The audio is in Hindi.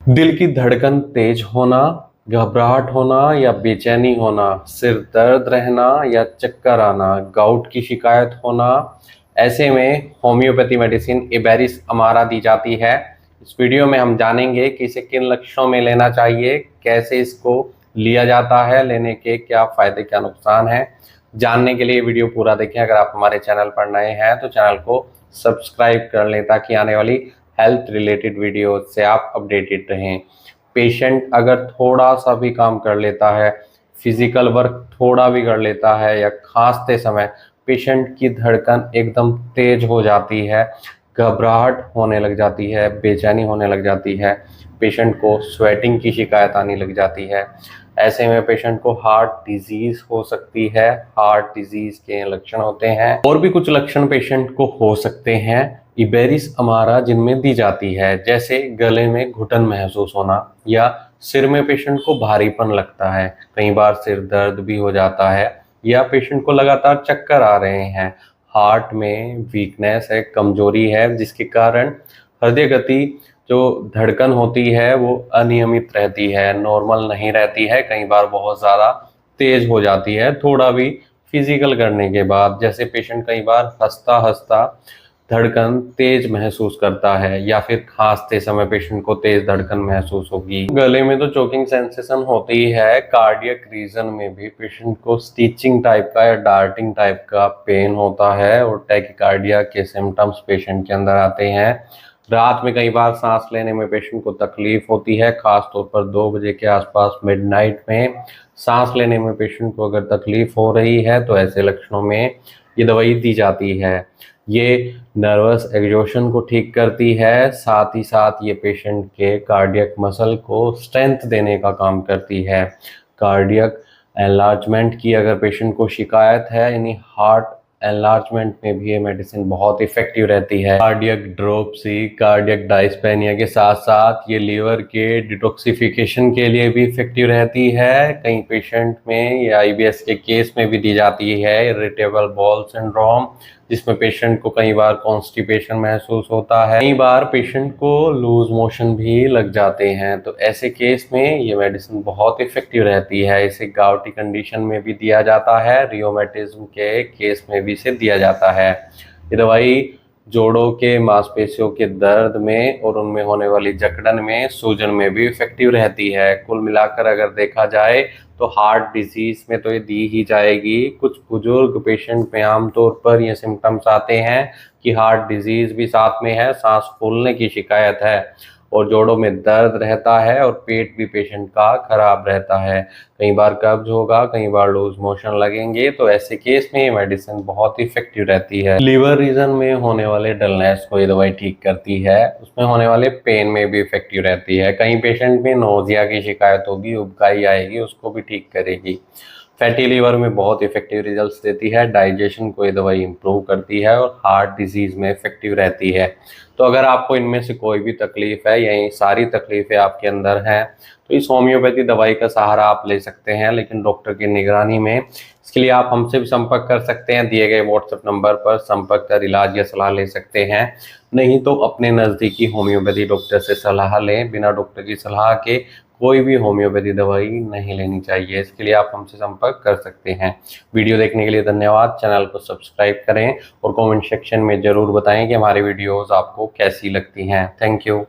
दिल की धड़कन तेज होना, घबराहट होना या बेचैनी होना, सिर दर्द रहना या चक्कर आना, गाउट की शिकायत होना, ऐसे में होम्योपैथी मेडिसिन इबेरिस अमारा दी जाती है। इस वीडियो में हम जानेंगे कि इसे किन लक्षणों में लेना चाहिए, कैसे इसको लिया जाता है, लेने के क्या फायदे क्या नुकसान हैं। जानने के लिए वीडियो पूरा देखें। अगर आप हमारे चैनल पर नए हैं तो चैनल को सब्सक्राइब कर लें ताकि आने वाली हेल्थ रिलेटेड वीडियो से आप अपडेटेड रहें। पेशेंट अगर थोड़ा सा भी काम कर लेता है, फिजिकल वर्क थोड़ा भी कर लेता है या खांसते समय पेशेंट की धड़कन एकदम तेज हो जाती है, घबराहट होने लग जाती है, बेचैनी होने लग जाती है, पेशेंट को स्वेटिंग की शिकायत आने लग जाती है, ऐसे में पेशेंट को हार्ट डिजीज हो सकती है। हार्ट डिजीज के लक्षण होते हैं और भी कुछ लक्षण पेशेंट को हो सकते हैं इबेरिस अमारा जिनमें दी जाती है, जैसे गले में घुटन महसूस होना या सिर में पेशेंट को भारीपन लगता है, कई बार सिर दर्द भी हो जाता है या पेशेंट को लगातार चक्कर आ रहे हैं, हार्ट में वीकनेस है, कमजोरी है, जिसके कारण हृदय गति जो धड़कन होती है वो अनियमित रहती है, नॉर्मल नहीं रहती है, कई बार बहुत ज़्यादा तेज हो जाती है थोड़ा भी फिजिकल करने के बाद। जैसे पेशेंट कई बार हंसता हंसता धड़कन तेज महसूस करता है या फिर खांसते समय पेशेंट को तेज धड़कन महसूस होगी। गले में तो चोकिंग सेंसेशन होती ही है। कार्डियक रीजन में भी पेशेंट को स्टिचिंग टाइप का या डार्टिंग टाइप का पेन होता है और टैकीकार्डिया के सिम्टम्स पेशेंट के अंदर आते हैं। रात में कई बार सांस लेने में पेशेंट को तकलीफ होती है, खासतौर पर 2 बजे के आसपास मिडनाइट में सांस लेने में पेशेंट को अगर तकलीफ हो रही है तो ऐसे लक्षणों में ये दवाई दी जाती है। ये नर्वस एग्जॉशन को ठीक करती है, साथ ही साथ ये पेशेंट के कार्डियक मसल को स्ट्रेंथ देने का काम करती है। कार्डियक एनलार्जमेंट की अगर पेशेंट को शिकायत है, यानी हार्ट एनलार्जमेंट में भी ये मेडिसिन बहुत इफेक्टिव रहती है। कार्डियक ड्रोपसी, कार्डियक डायस्पेनिया के साथ साथ ये लीवर के डिटॉक्सिफिकेशन के लिए भी इफेक्टिव रहती है। कई पेशेंट में या आईबीएस के केस में भी दी जाती है। इरिटेबल बाउल सिंड्रोम, जिसमें पेशेंट को कई बार कॉन्स्टिपेशन महसूस होता है, कई बार पेशेंट को लूज मोशन भी लग जाते हैं, तो ऐसे केस में ये मेडिसिन बहुत इफेक्टिव रहती है। इसे गाउटी कंडीशन में भी दिया जाता है, रियोमेटिज्म के केस में भी इसे दिया जाता है। ये दवाई जोड़ों के मांसपेशियों के दर्द में और उनमें होने वाली जकड़न में, सूजन में भी इफेक्टिव रहती है। कुल मिलाकर अगर देखा जाए तो हार्ट डिजीज में तो ये दी ही जाएगी। कुछ बुजुर्ग पेशेंट में आमतौर पर ये सिम्टम्स आते हैं कि हार्ट डिजीज भी साथ में है, सांस फूलने की शिकायत है और जोड़ों में दर्द रहता है और पेट भी पेशेंट का खराब रहता है, कई बार कब्ज होगा, कई बार लूज मोशन लगेंगे, तो ऐसे केस में ये मेडिसिन बहुत इफेक्टिव रहती है। लीवर रीजन में होने वाले डलनेस को ये दवाई ठीक करती है, उसमें होने वाले पेन में भी इफेक्टिव रहती है। कई पेशेंट में नोजिया की शिकायत होगी, उबकाई आएगी, उसको भी ठीक करेगी। फैटी लीवर में बहुत इफेक्टिव रिजल्ट्स देती है। डाइजेशन को ये दवाई इंप्रूव करती है और हार्ट डिजीज में इफेक्टिव रहती है। तो अगर आपको इनमें से कोई भी तकलीफ है या ये सारी तकलीफें आपके अंदर हैं तो इस होम्योपैथी दवाई का सहारा आप ले सकते हैं, लेकिन डॉक्टर की निगरानी में। इसके लिए आप हमसे भी संपर्क कर सकते हैं, दिए गए व्हाट्सएप नंबर पर संपर्क कर इलाज या सलाह ले सकते हैं। नहीं तो अपने नज़दीकी होम्योपैथी डॉक्टर से सलाह लें। बिना डॉक्टर की सलाह के कोई भी होम्योपैथी दवाई नहीं लेनी चाहिए। इसके लिए आप हमसे संपर्क कर सकते हैं। वीडियो देखने के लिए धन्यवाद। चैनल को सब्सक्राइब करें और कमेंट सेक्शन में ज़रूर बताएं कि हमारे वीडियोस आपको कैसी लगती हैं। Thank you.